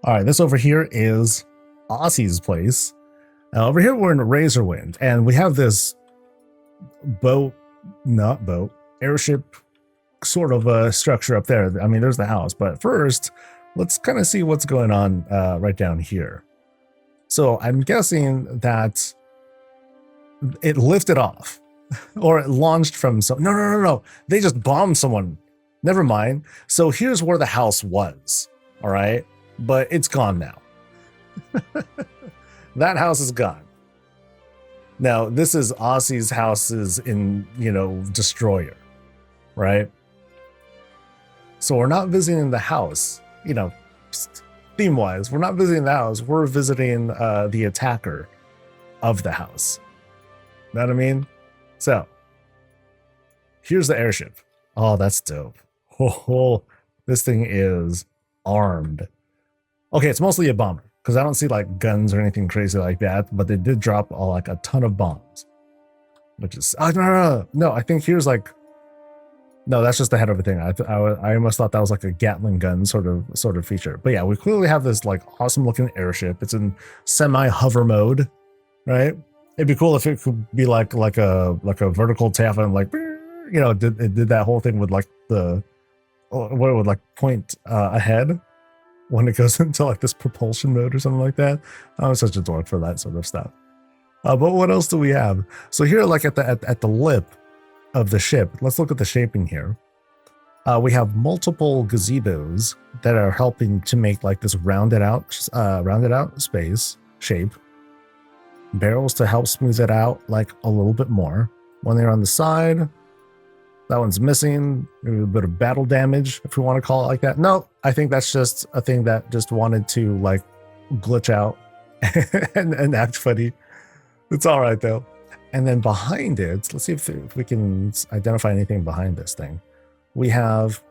All right, this over here is Ossie's place. Over here we're in Razorwind, and we have this airship sort of a structure up there. I mean, there's the house, but first, let's kind of see what's going on right down here. So I'm guessing that it lifted off, or it launched from some. No. They just bombed someone. Never mind. So here's where the house was. All right, but it's gone now. That house is gone. Now this is Ossie's houses in, destroyer, right? So we're not visiting the house, theme wise. We're not visiting the house. We're visiting the attacker of the house. Know what I mean? So here's the airship. Oh, that's dope. Oh, this thing is armed. Okay, it's mostly a bomber because I don't see like guns or anything crazy like that, but they did drop like a ton of bombs, which is no. I think here's like, no, that's just the head of a thing. I almost thought that was like a Gatling gun sort of feature. But yeah, we clearly have this like awesome looking airship. It's in semi-hover mode, right? It'd be cool if it could be like a vertical tap and like, it did that whole thing with like what it would like point ahead when it goes into like this propulsion mode or something like that. I'm such a dork for that sort of stuff. But what else do we have? So here, like at the lip of the ship, let's look at the shaping here. We have multiple gazebos that are helping to make like this rounded out space shape. Barrels to help smooth it out like a little bit more. When they're on the side, that one's missing. Maybe a bit of battle damage, if we want to call it like that. No, I think that's just a thing that just wanted to like glitch out and act funny. It's all right though. And then behind it, let's see if we can identify anything behind this thing. We have,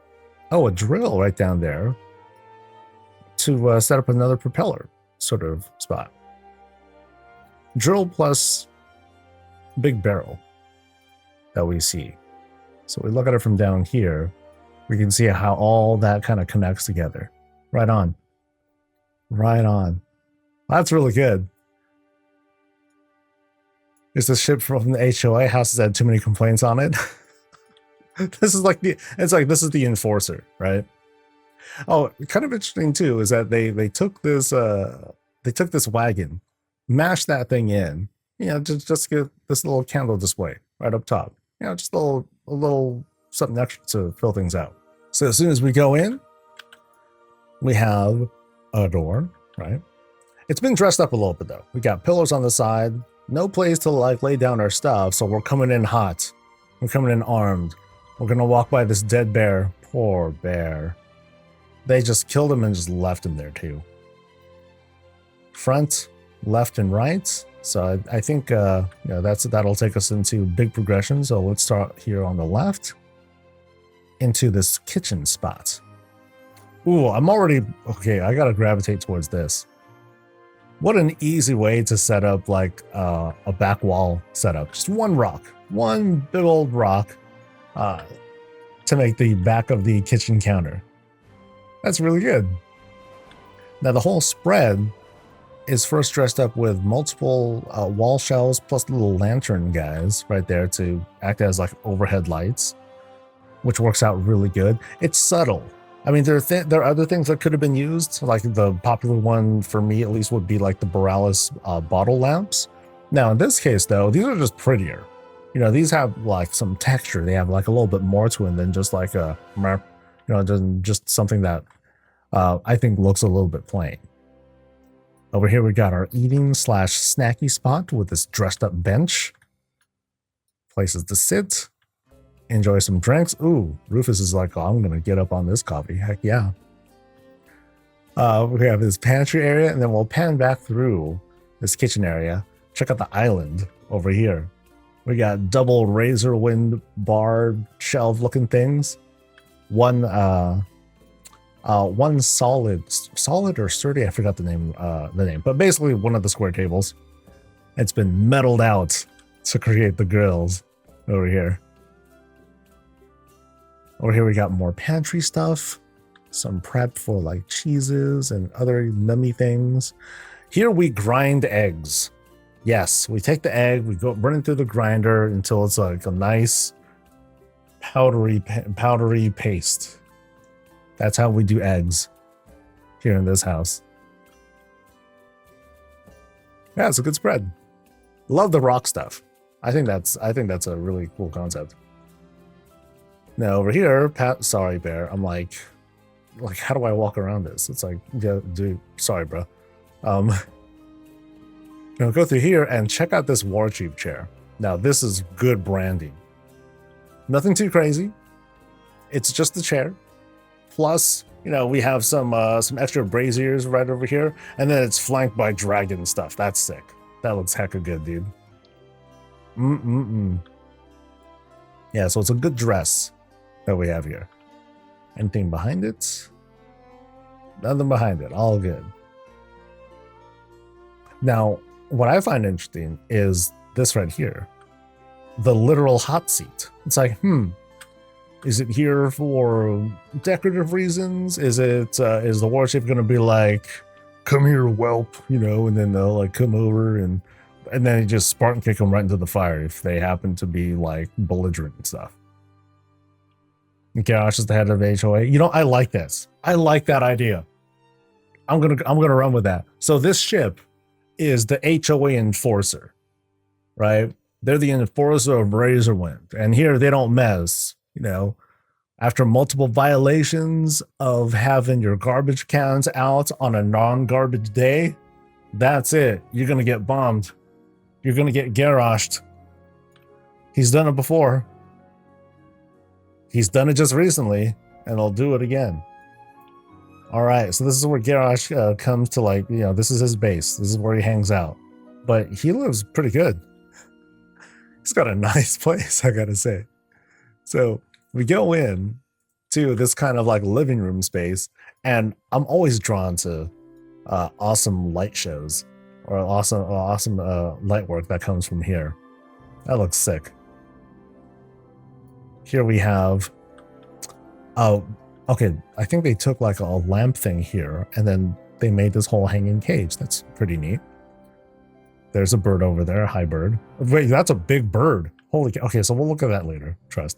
a drill right down there to set up another propeller sort of spot. Drill plus big barrel that we see. So we look at it from down here, we can see how all that kind of connects together. Right on. Right on. That's really good. Is this ship from the HOA house that had too many complaints on it? This is like this is the enforcer, right? Oh, kind of interesting too is that they took this wagon, mashed that thing in, just get this little candle display right up top. Just a little something extra to fill things out. So as soon as we go in, we have a door, right? It's been dressed up a little bit though. We got pillars on the side, no place to like lay down our stuff. So we're coming in hot. We're coming in armed. We're going to walk by this dead bear. Poor bear. They just killed him and just left him there too. Front, left, and right. So I think that'll take us into big progression. So let's start here on the left into this kitchen spot. Ooh, I'm already okay. I gotta gravitate towards this. What an easy way to set up like a back wall setup. Just one big old rock to make the back of the kitchen counter. That's really good. Now the whole spread is first dressed up with multiple wall shelves plus little lantern guys right there to act as like overhead lights, which works out really good. It's subtle. I mean, there are other things that could have been used, like the popular one for me at least would be like the Borealis bottle lamps. Now in this case though, these are just prettier. These have like some texture. They have like a little bit more to it than just like just something that I think looks a little bit plain. Over here we got our eating / snacky spot with this dressed up bench. Places to sit. Enjoy some drinks. Ooh, Rufus is like, I'm going to get up on this coffee. Heck yeah. We have this pantry area, and then we'll pan back through this kitchen area. Check out the island over here. We got double Razorwind bar shelf looking things. One solid or sturdy, I forgot the name, but basically one of the square tables. It's been metaled out to create the grills over here. Over here we got more pantry stuff. some prep for like cheeses and other nummy things. Here we grind eggs. Yes, we take the egg, we go run it through the grinder until it's like a nice powdery paste. That's how we do eggs here in this house. Yeah, it's a good spread. Love the rock stuff. I think that's a really cool concept. Now over here, sorry bear, I'm like how do I walk around this? It's like, yeah, dude, sorry bro. Now go through here and check out this war chief chair. Now this is good branding. Nothing too crazy. It's just the chair. Plus, you know, we have some extra braziers right over here, and then it's flanked by dragon stuff. That's sick. That looks hecka good, dude. Yeah, so it's a good dress that we have here. Anything behind it? Nothing behind it. All good. Now, what I find interesting is this right here. The literal hot seat. It's like, is it here for decorative reasons? Is it is the warship gonna be like, come here, whelp, you know, and then they'll like come over and then you just Spartan kick them right into the fire if they happen to be like belligerent and stuff. Gosh, is the head of HOA. You know, I like this. I like that idea. I'm gonna run with that. So this ship is the HOA enforcer, right? They're the enforcer of Razorwind, and here they don't mess. You know, after multiple violations of having your garbage cans out on a non-garbage day, that's it. You're gonna get bombed. You're gonna get garroshed. He's done it before. He's done it just recently, and he'll do it again. All right, so this is where Garrosh comes to, like, you know, this is his base. This is where he hangs out. But he lives pretty good. He's got a nice place, I gotta say. So we go in to this kind of like living room space, and I'm always drawn to awesome light shows or awesome light work that comes from here. That looks sick. Here we have, okay, I think they took like a lamp thing here, and then they made this whole hanging cage. That's pretty neat. There's a bird over there, a high bird. Wait, that's a big bird. Holy cow. Okay, so we'll look at that later, trust.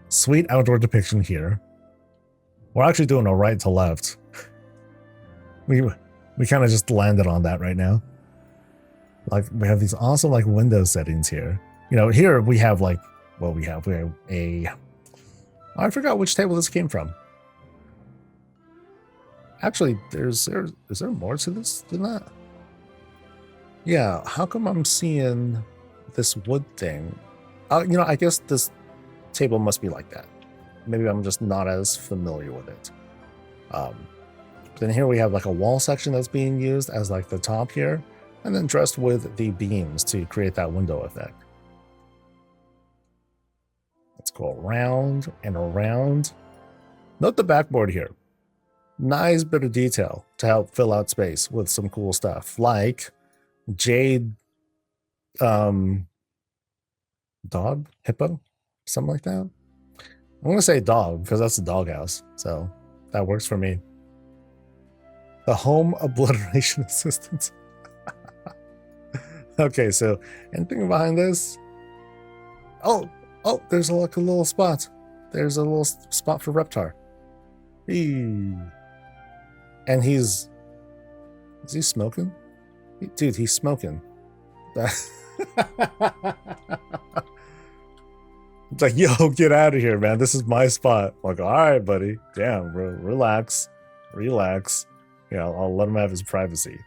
Sweet outdoor depiction here. We're actually doing a right to left. We kind of just landed on that right now. Like, we have these awesome like window settings here. You know, here we have like, well, we have a, I forgot which table this came from. Actually, is there more to this than that? Yeah, how come I'm seeing this wood thing? You know, I guess this table must be like that. Maybe I'm just not as familiar with it. Then here we have like a wall section that's being used as like the top here, and then dressed with the beams to create that window effect. Let's go around and around. Note the backboard here. Nice bit of detail to help fill out space with some cool stuff like jade dog, hippo, something like that. I'm gonna say dog because that's the doghouse, so that works for me. The home obliteration assistance. Okay, so anything behind this? Oh, there's like a little spot. There's a little spot for Reptar. And is he smoking? Dude, he's smoking. It's like, yo, get out of here, man. This is my spot. I'm like, all right, buddy. Damn, bro. Relax. Yeah, I'll let him have his privacy.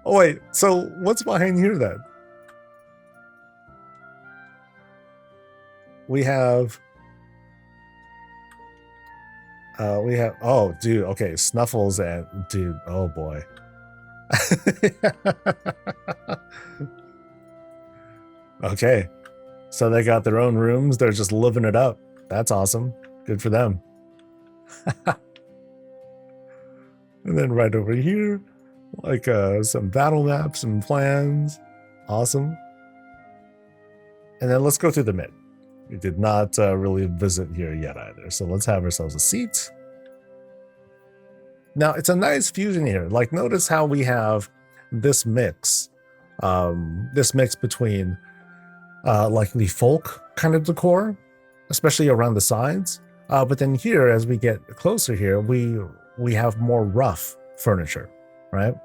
Oh, wait. So what's behind here then? We have, oh, dude. Okay. Snuffles and, dude. Oh, boy. Okay. So they got their own rooms. They're just living it up. That's awesome. Good for them. And then right over here, like some battle maps and plans. Awesome. And then let's go through the mid. We did not really visit here yet either. So let's have ourselves a seat. Now it's a nice fusion here. Like notice how we have this mix between like the folk kind of decor, especially around the sides. But then here, as we get closer here, we have more rough furniture, right?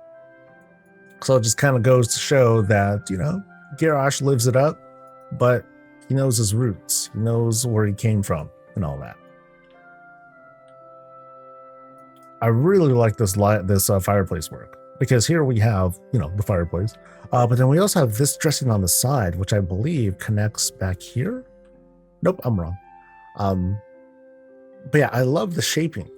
So it just kind of goes to show that, you know, Garrosh lives it up, but he knows his roots. He knows where he came from and all that. I really like this fireplace work, because here we have, you know, the fireplace, but then we also have this dressing on the side, which I believe connects back here. Nope, I'm wrong. But yeah, I love the shaping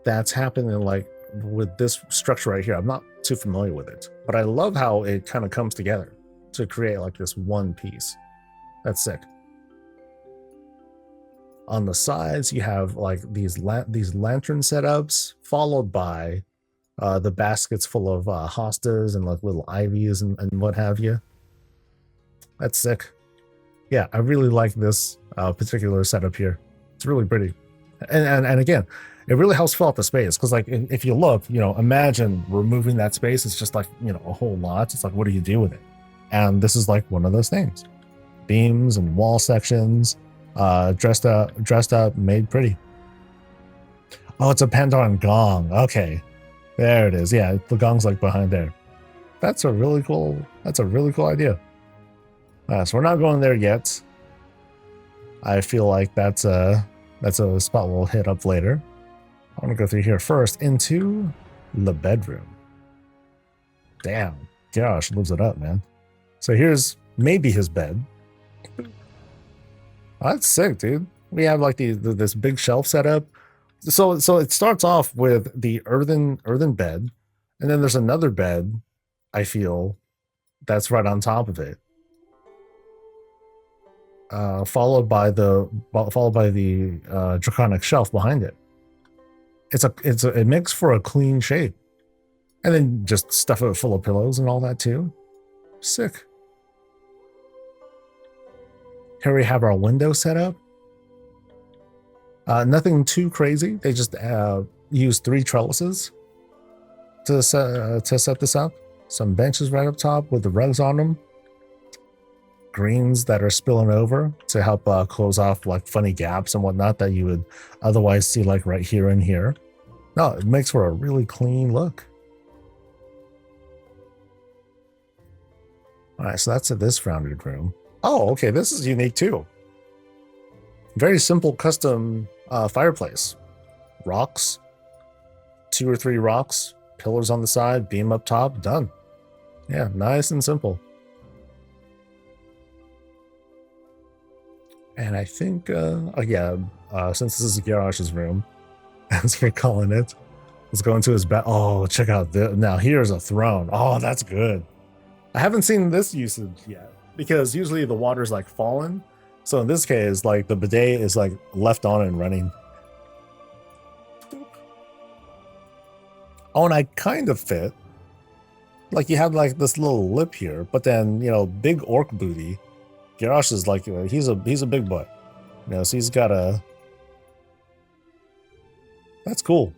that's happening like with this structure right here. I'm not too familiar with it, but I love how it kind of comes together to create like this one piece. That's sick. On the sides, you have like these lantern setups, followed by the baskets full of hostas and like little ivies and what have you. That's sick. Yeah, I really like this particular setup here. It's really pretty. And again, it really helps fill out the space, because like if you look, you know, imagine removing that space. It's just like, you know, a whole lot. It's like, what do you do with it? And this is like one of those things. Beams and wall sections, dressed up, made pretty. Oh, it's a Pandaren gong. Okay, there it is. Yeah, the gong's like behind there. That's a really cool idea. So we're not going there yet. I feel like that's a spot we'll hit up later. I want to go through here first into the bedroom. Damn, Garrosh lives it up, man. So here's maybe his bed. Oh, that's sick, dude. We have like this big shelf setup. So it starts off with the earthen bed, and then there's another bed, I feel, that's right on top of it. Followed by the draconic shelf behind it. It makes for a clean shape, and then just stuff it full of pillows and all that too. Sick. Here we have our window setup. Nothing too crazy. They just use 3 trellises to set this up. Some benches right up top with the rugs on them. Greens that are spilling over to help close off like funny gaps and whatnot that you would otherwise see like right here and here. No, it makes for a really clean look. All right, so that's this rounded room. Oh, okay, this is unique too. Very simple custom fireplace. Rocks, 2 or 3 rocks, pillars on the side, beam up top, done. Yeah, nice and simple. And I think, since this is Garrosh's room, as we're calling it, let's go into his bed. Oh, check out this. Now here's a throne. Oh, that's good. I haven't seen this usage yet, because usually the water's like fallen. So in this case, like the bidet is like left on and running. Oh, and I kind of fit. Like you have like this little lip here, but then, you know, big orc booty. Garrosh is like, he's a big boy. You know, so he's got a... That's cool.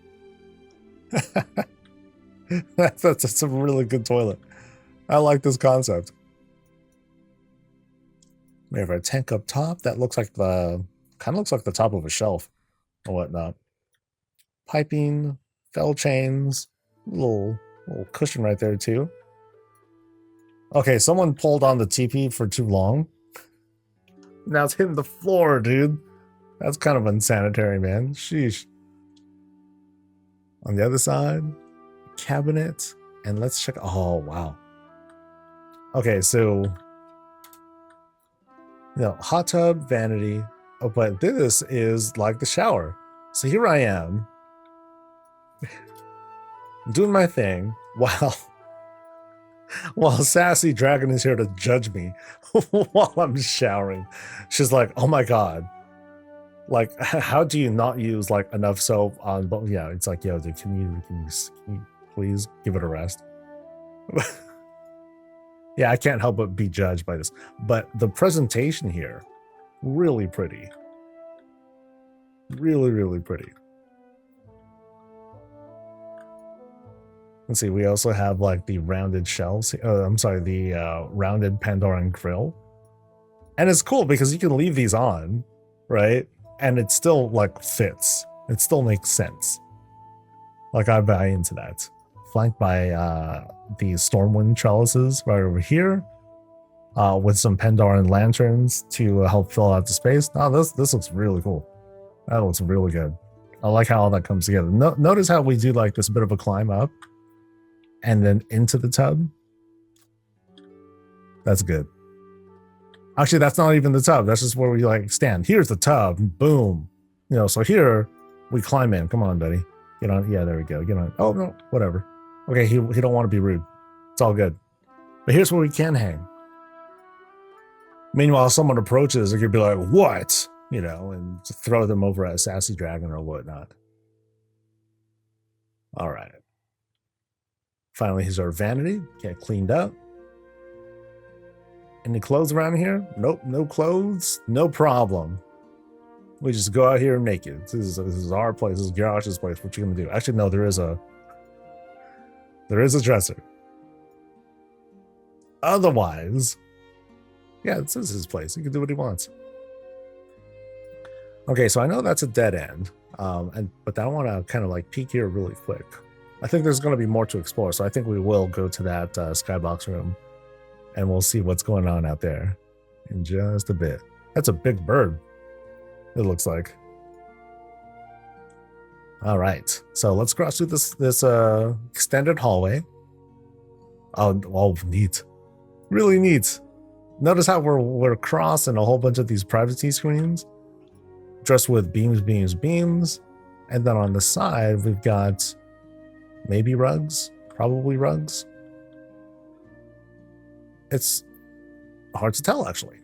that's a really good toilet. I like this concept. We have our tank up top. That looks like kind of looks like the top of a shelf or whatnot. Piping, fell chains, little cushion right there too. Okay, someone pulled on the TP for too long. Now it's hitting the floor, dude. That's kind of unsanitary, man. Sheesh. On the other side, cabinet, and let's check. Oh, wow. Okay, so, you know, hot tub, vanity. Oh, but this is like the shower. So here I am, doing my thing while Sassy Dragon is here to judge me while I'm showering. She's like, oh my God. Like, how do you not use like enough soap on, but yeah, it's like, yo, dude, can you please give it a rest? Yeah, I can't help but be judged by this. But the presentation here, really pretty. Really, really pretty. Let's see, we also have like the rounded shelves. I'm sorry, the rounded Pandoran grill. And it's cool because you can leave these on, right? And it still like fits. It still makes sense. Like I buy into that. Flanked by the Stormwind trellises right over here, with some Pandoran lanterns to help fill out the space. Oh, this looks really cool. That looks really good. I like how all that comes together. Notice how we do like this bit of a climb up and then into the tub. That's good. Actually, that's not even the tub. That's just where we like stand. Here's the tub. Boom. You know, so here we climb in. Come on, buddy. Get on. Yeah, there we go. Get on. Oh, no, whatever. Okay, he don't want to be rude. It's all good. But here's where we can hang. Meanwhile, someone approaches, it could be like, what? You know, and throw them over a sassy dragon or whatnot. All right. Finally, here's our vanity. Get cleaned up. Any clothes around here? Nope, no clothes. No problem. We just go out here naked. This is our place. This is Garrosh's place. What you gonna do? Actually, no, there is a dresser. Otherwise, yeah, this is his place. He can do what he wants. Okay, so I know that's a dead end, but I want to kind of like peek here really quick. I think there's going to be more to explore, so I think we will go to that skybox room, and we'll see what's going on out there in just a bit. That's a big bird, it looks like. All right, so let's cross through this extended hallway. Oh, neat, really neat. Notice how we're crossing a whole bunch of these privacy screens, dressed with beams, and then on the side we've got maybe rugs, probably rugs. It's hard to tell, actually.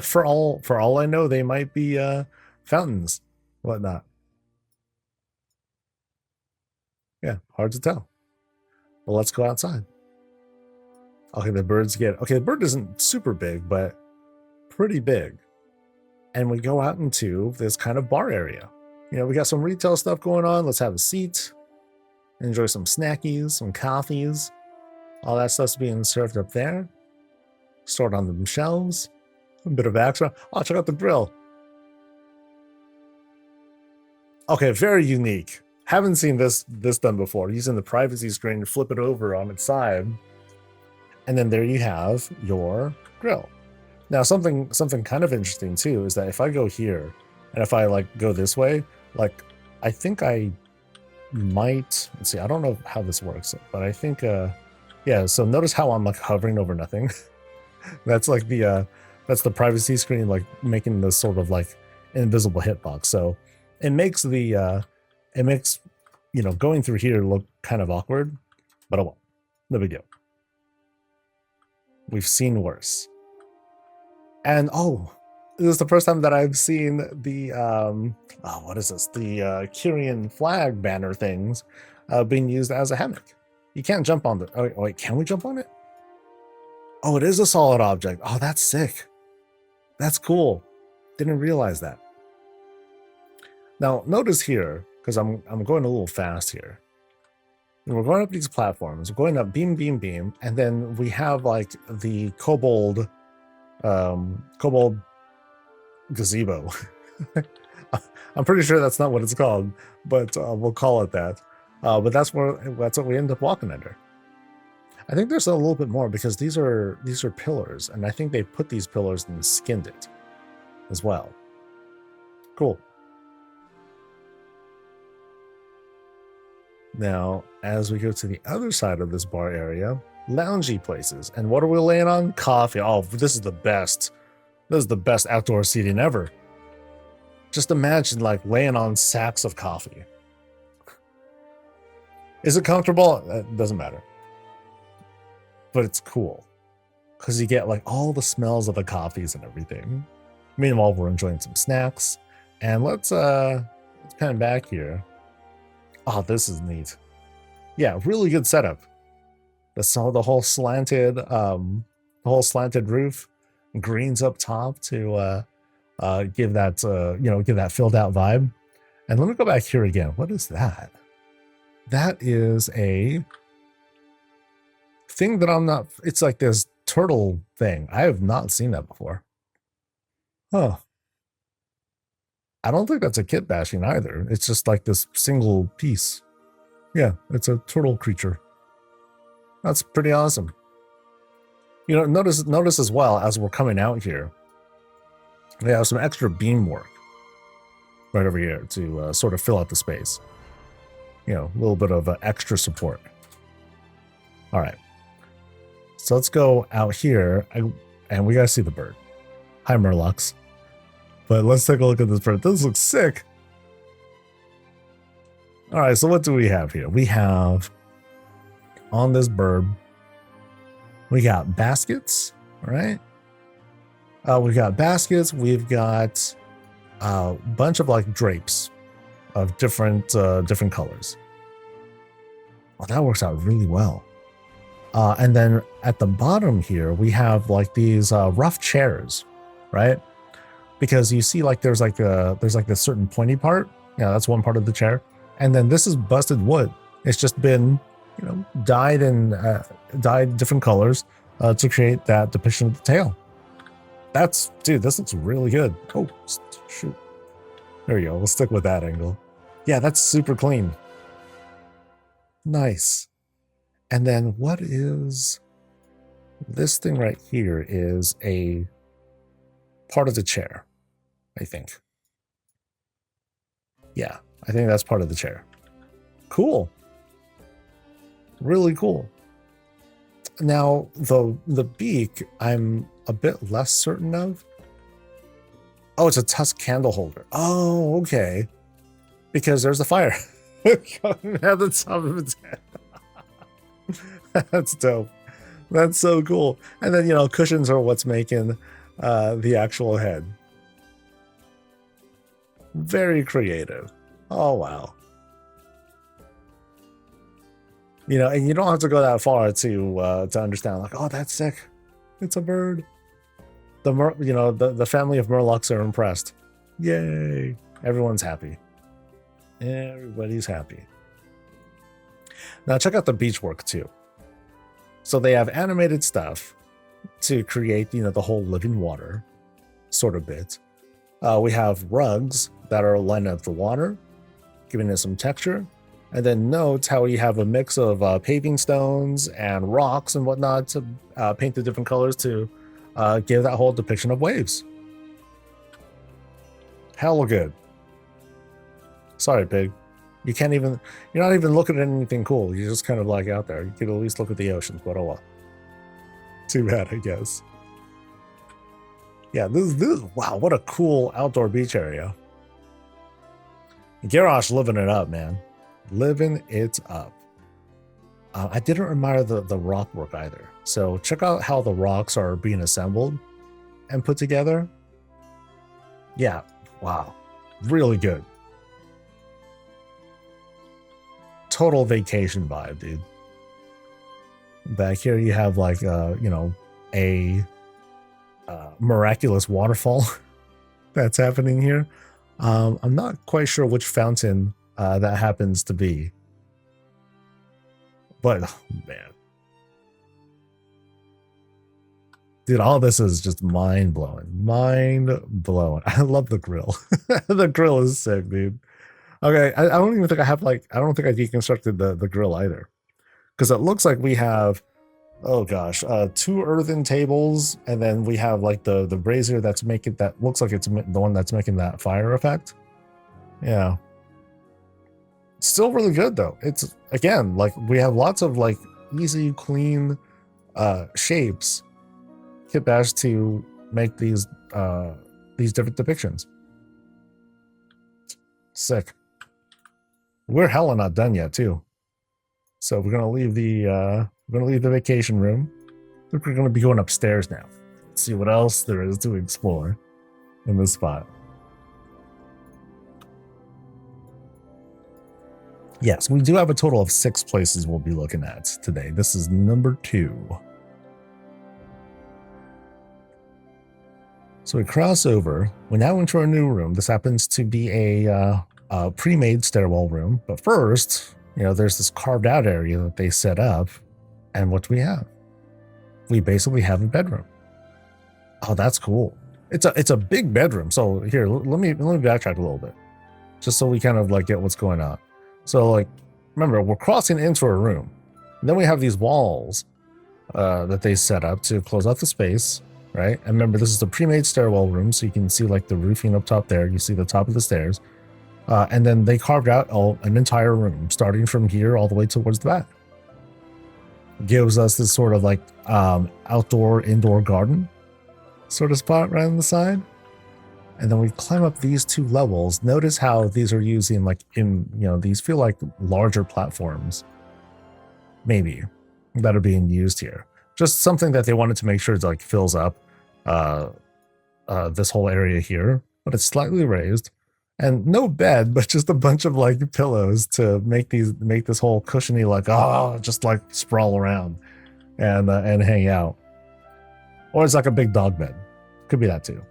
for all I know, they might be fountains, whatnot. Yeah, hard to tell. Well, let's go outside. Okay, the bird isn't super big, but pretty big. And we go out into this kind of bar area. You know, we got some retail stuff going on. Let's have a seat, enjoy some snackies, some coffees. All that stuff's being served up there, stored on the shelves. A bit of extra. Oh, check out the grill. Okay, very unique. Haven't seen this done before. Using the privacy screen to flip it over on its side. And then there you have your grill. Now, something kind of interesting too is that if I go here and if I like go this way, like I think I might, let's see, I don't know how this works, but I think yeah, so notice how I'm like hovering over nothing. That's like that's the privacy screen like making this sort of like invisible hitbox. So it makes you know, going through here look kind of awkward, but oh well, no big deal. We've seen worse. And oh, this is the first time that I've seen the what is this? The Kyrian flag banner things being used as a hammock. You can't jump on the. Oh wait, can we jump on it? Oh, it is a solid object. Oh, that's sick. That's cool. Didn't realize that. Now notice here, because I'm going a little fast here. We're going up these platforms. We're going up beam, and then we have like the kobold gazebo. I'm pretty sure that's not what it's called, but we'll call it that. But that's what we end up walking under. I think there's a little bit more because these are pillars, and I think they put these pillars and skinned it as well. Cool. Now, as we go to the other side of this bar area, loungy places. And what are we laying on? Coffee. Oh, this is the best. This is the best outdoor seating ever. Just imagine like laying on sacks of coffee. Is it comfortable? It doesn't matter. But it's cool because you get like all the smells of the coffees and everything. Meanwhile, we're enjoying some snacks. And let's pan back here. Oh, this is neat. Yeah, really good setup. the whole slanted roof, greens up top to give that give that filled out vibe. And let me go back here again. What is that? That is a thing that I'm not. It's like this turtle thing. I have not seen that before. Huh. I don't think that's a kit bashing either. It's just like this single piece. Yeah, it's a turtle creature. That's pretty awesome. You know, notice as well as we're coming out here, they have some extra beam work right over here to sort of fill out the space. You know, a little bit of extra support. All right. So let's go out here, and we gotta see the bird. Hi, Murlocs. But let's take a look at this bird. This looks sick. All right, so what do we have here? We have, on this bird, we got baskets, all right? We've got baskets. We've got a bunch of like drapes of different colors. Well, that works out really well. And then at the bottom here, we have like these rough chairs, right? Because you see, like there's like this certain pointy part. Yeah, that's one part of the chair. And then this is busted wood. It's just been, you know, dyed different colors to create that depiction of the tail. Dude, this looks really good. Oh, shoot. There you go. We'll stick with that angle. Yeah, that's super clean. Nice. And then what is this thing right here is a part of the chair, I think. Yeah, I think that's part of the chair. Cool. Really cool. Now, the beak, I'm a bit less certain of. Oh, it's a tusk candle holder. Oh, okay. Because there's a fire at the top of its head. That's dope. That's so cool. And then, you know, cushions are what's making the actual head. Very creative. Oh, wow. You know, and you don't have to go that far to understand, like, oh, that's sick. It's a bird. The family of Murlocs are impressed. Yay. Everyone's happy. Everybody's happy. Now check out the beachwork too. So they have animated stuff to create, you know, the whole living water sort of bit. We have rugs that are lining up the water, giving it some texture. And then notes how you have a mix of paving stones and rocks and whatnot to paint the different colors to give that whole depiction of waves. Hella good. Sorry, pig. You're not even looking at anything cool. You're just kind of like out there. You could at least look at the oceans, but oh well. Too bad, I guess. Yeah, this wow, what a cool outdoor beach area. Garrosh living it up, man. Living it up. I didn't admire the rock work either. So check out how the rocks are being assembled and put together. Yeah, wow. Really good. Total vacation vibe, dude. Back here you have like you know, a miraculous waterfall that's happening here. I'm not quite sure which fountain that happens to be, but oh, man, dude, all this is just mind blowing. I love the grill. The grill is sick, dude. Okay, I don't even think I have I don't think I deconstructed the grill either, because it looks like we have, oh gosh, 2 earthen tables, and then we have like the brazier that looks like it's the one that's making that fire effect. Yeah. Still really good though. It's, again, like we have lots of like easy, clean shapes kit bash to make these different depictions. Sick. We're hella not done yet too. So we're gonna leave the vacation room. I think we're gonna be going upstairs now. Let's see what else there is to explore in this spot. Yes, we do have a total of 6 places we'll be looking at today. This is number 2. So we cross over. We now enter a new room. This happens to be a pre-made stairwell room. But first, there's this carved out area that they set up. And what do we have? We basically have a bedroom. Oh, that's cool. It's a big bedroom. So here, let me backtrack a little bit, just so we kind of like get what's going on. So like, remember, we're crossing into a room. And then we have these walls that they set up to close off the space, right? And remember, this is a pre-made stairwell room, so you can see like the roofing up top there. You see the top of the stairs. And then they carved out an entire room, starting from here all the way towards the back. Gives us this sort of like outdoor, indoor garden sort of spot right on the side. And then we climb up these 2 levels. Notice how these are using like these feel like larger platforms, maybe, that are being used here. Just something that they wanted to make sure it like fills up this whole area here, but it's slightly raised. And no bed, but just a bunch of like pillows to make this whole cushiony like just like sprawl around and hang out. Or it's like a big dog bed. Could be that too.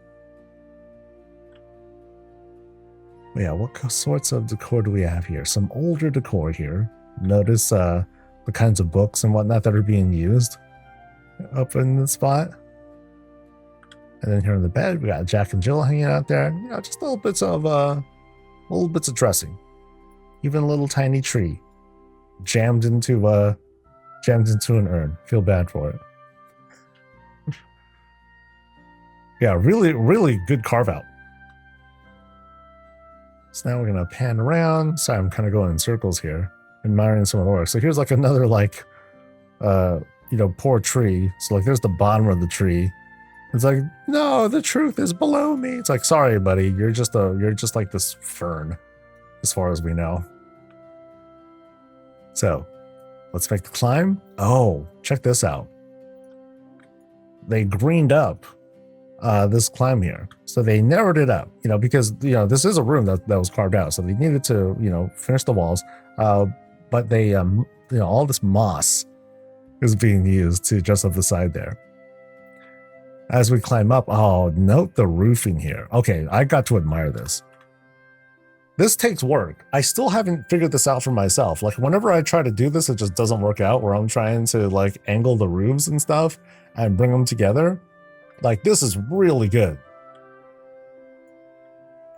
But yeah, what sorts of decor do we have here? Some older decor here. Notice the kinds of books and whatnot that are being used up in the spot. And then here on the bed, we got Jack and Jill hanging out there. Just little bits of dressing. Even a little tiny tree jammed into an urn. Feel bad for it. Yeah, really, really good carve out. So now we're gonna pan around. Sorry, I'm kind of going in circles here, admiring some of the work. So here's like another like, poor tree. So like, there's the bottom of the tree. It's like, no, the truth is below me. It's like, sorry, buddy, you're just like this fern, as far as we know. So let's make the climb. Oh, check this out. They greened up this climb here. So they narrowed it up, because, this is a room that was carved out. So they needed to, finish the walls. But they, all this moss is being used to dress up the side there. As we climb up, note the roofing here. Okay, I got to admire this. This takes work. I still haven't figured this out for myself. Like, whenever I try to do this, it just doesn't work out, where I'm trying to like angle the roofs and stuff and bring them together. Like, this is really good.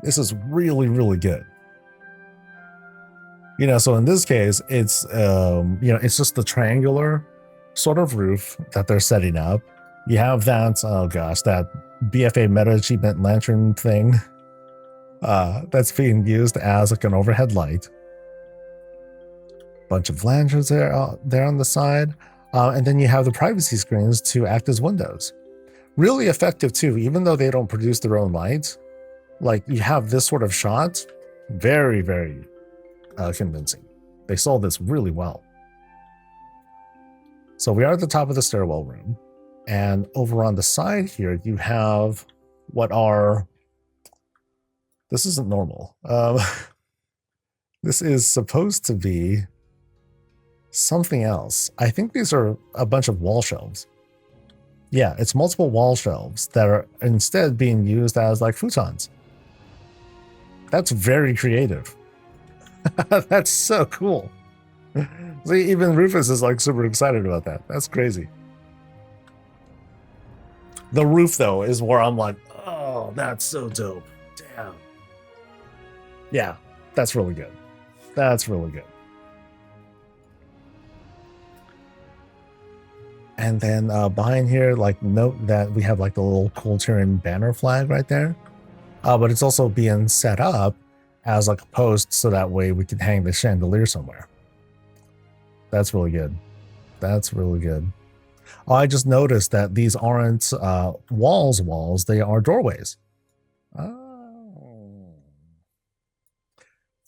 This is really, really good. So in this case, it's, it's just the triangular sort of roof that they're setting up. You have that, that BFA meta achievement lantern thing that's being used as like an overhead light. Bunch of lanterns there on the side. And then you have the privacy screens to act as windows. Really effective too, even though they don't produce their own light. Like, you have this sort of shot, very, very convincing. They sold this really well. So we are at the top of the stairwell room. And over on the side here, you have this isn't normal. This is supposed to be something else. I think these are a bunch of wall shelves. Yeah, it's multiple wall shelves that are instead being used as like futons. That's very creative. That's so cool. See, even Rufus is like super excited about that. That's crazy. The roof, though, is where I'm like, oh, that's so dope. Damn. Yeah, that's really good. That's really good. And then behind here, like, note that we have like the little Kulturan banner flag right there. But it's also being set up as like a post, so that way we can hang the chandelier somewhere. That's really good. That's really good. Oh, I just noticed that these aren't walls, they are doorways. Oh.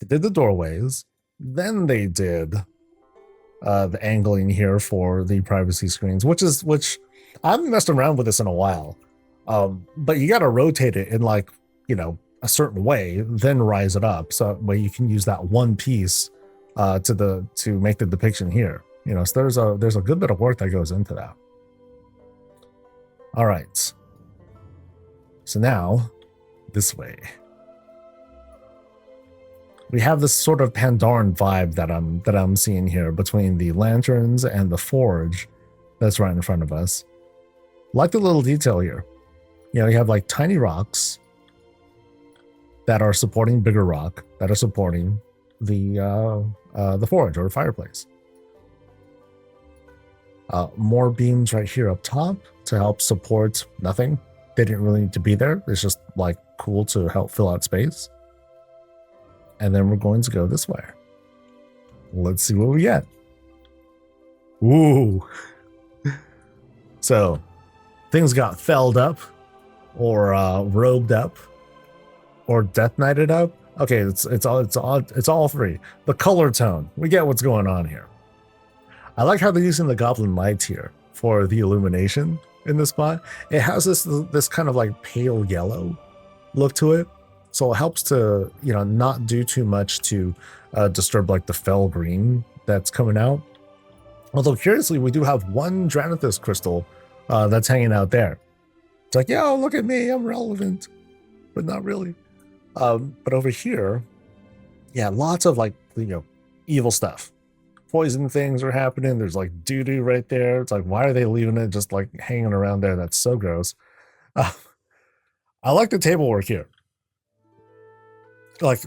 They did the doorways, then they did the angling here for the privacy screens, which I haven't messed around with this in a while. But you got to rotate it in like, a certain way, then rise it up. So that way you can use that one piece to make the depiction here. You know, so there's a good bit of work that goes into that. All right. So now, this way. We have this sort of Pandaren vibe that I'm seeing here between the lanterns and the forge that's right in front of us. Like the little detail here. You know, you have like tiny rocks that are supporting bigger rock that are supporting the forge or the fireplace. More beams right here up top to help support nothing. They didn't really need to be there. It's just like cool to help fill out space. And then we're going to go this way. Let's see what we get. Ooh. So things got felled up or robed up or death knighted up. Okay, it's all three. The color tone. We get what's going on here. I like how they're using the goblin lights here for the illumination in this spot. It has this kind of like pale yellow look to it. So it helps to, you know, not do too much to disturb like the fell green that's coming out. Although curiously, we do have one Dranathus crystal that's hanging out there. It's like, yo, look at me, I'm relevant, but not really. But over here, yeah, lots of like, you know, evil stuff. Poison things are happening. There's like doo-doo right there. It's like, why are they leaving it just like hanging around there? That's so gross. I like the table work here. Like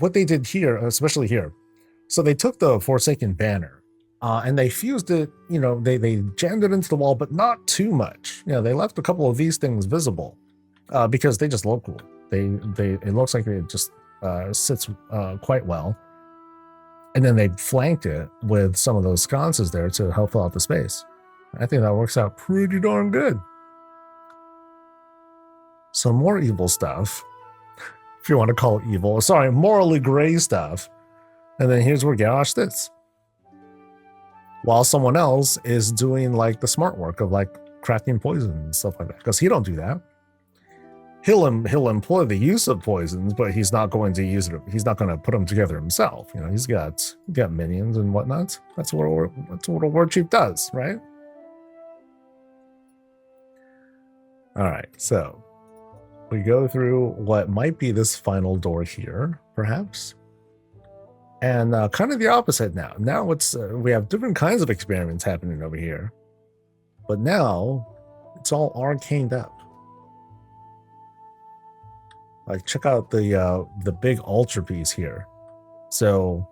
what they did here, especially here. So they took the Forsaken banner and they fused it, you know, they jammed it into the wall, but not too much. You know, they left a couple of these things visible because they just look cool. It looks like it just sits quite well. And then they flanked it with some of those sconces there to help fill out the space. I think that works out pretty darn good. Some more evil stuff, if you want to call it evil. Sorry, morally gray stuff. And then here's where Garrosh sits. While someone else is doing like the smart work of like crafting poison and stuff like that. Because he don't do that. He'll employ the use of poisons, but he's not going to use it. He's not going to put them together himself. You know, he's got minions and whatnot. That's what a war chief does, right? All right, so we go through what might be this final door here, perhaps, and kind of the opposite now. Now it's we have different kinds of experiments happening over here, but now it's all arcaned up. Like, check out the big altarpiece here. So,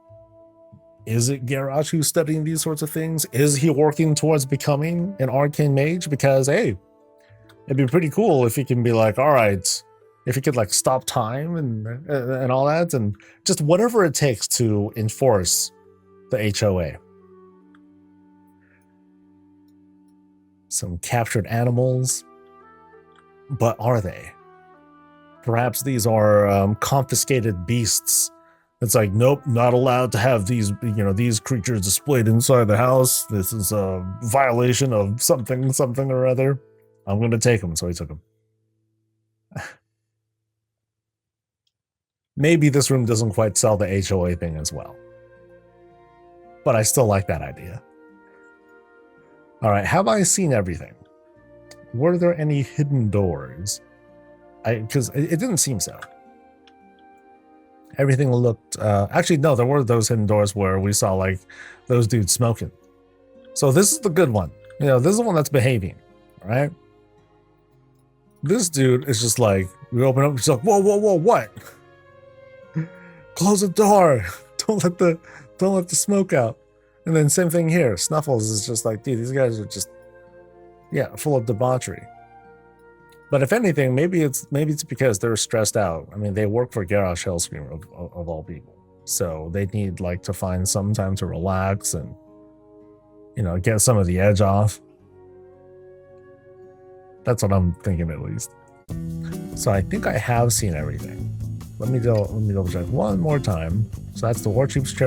is it Garrosh who's studying these sorts of things? Is he working towards becoming an arcane mage? Because, hey, it'd be pretty cool if he can be like, all right, if he could like stop time and all that, and just whatever it takes to enforce the HOA. Some captured animals, but are they? Perhaps these are confiscated beasts. It's like, nope, not allowed to have these, you know, these creatures displayed inside the house. This is a violation of something or other. I'm going to take them, so he took them. Maybe this room doesn't quite sell the HOA thing as well. But I still like that idea. All right, have I seen everything? Were there any hidden doors? Because it didn't seem so. Everything looked... actually, no, there were those hidden doors where we saw, like, those dudes smoking. So this is the good one. You know, this is the one that's behaving, right? This dude is just like, we open up, he's like, whoa, what? Close the door. Don't let the smoke out. And then same thing here. Snuffles is just like, dude, these guys are just, yeah, full of debauchery. But if anything, maybe it's because they're stressed out. I mean, they work for Garrosh Hellscream of all people. So they need like to find some time to relax and, you know, get some of the edge off. That's what I'm thinking at least. So I think I have seen everything. Let me double check one more time. So that's the War Chief's chair.